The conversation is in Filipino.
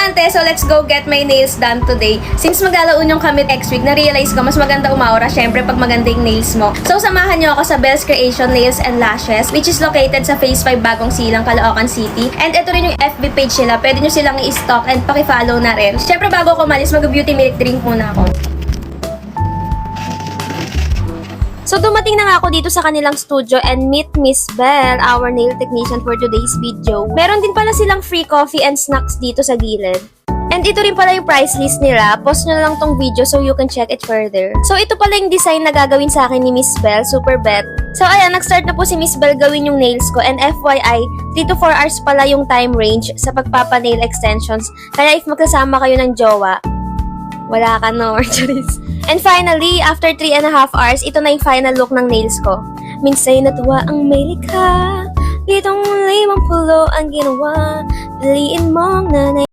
amante, so let's go get my nails done today. Since maglalaon yung kami next week, na-realize ko mas maganda umaura syempre pag maganda yung nails mo. So samahan nyo ako sa Bells Creation Nails and Lashes, which is located sa Phase 5 Bagong Silang, Caloocan City. And ito rin yung FB page nila. Pwede nyo silang i-stalk and paki-follow na rin. Syempre bago ako malis, mag-beauty milk drink muna ako. So, dumating na nga ako dito sa kanilang studio and meet Miss Belle, our nail technician for today's video. Meron din pala silang free coffee and snacks dito sa gilid. And ito rin pala yung price list nila. Post nyo na lang tong video so you can check it further. So, ito pala yung design na gagawin sa akin ni Miss Belle, Super Bet. So, ayan, nag-start na po si Miss Belle gawin yung nails ko. And FYI, 3 to 4 hours pala yung time range sa pagpapa-nail extensions. Kaya if magkasama kayo ng jowa, wala ka no, or charis. And finally, after 3.5 hours, ito na yung final look ng nails ko. Minsay natuwa ang may likha, ditong 50 ang ginawa, piliin mong nanay.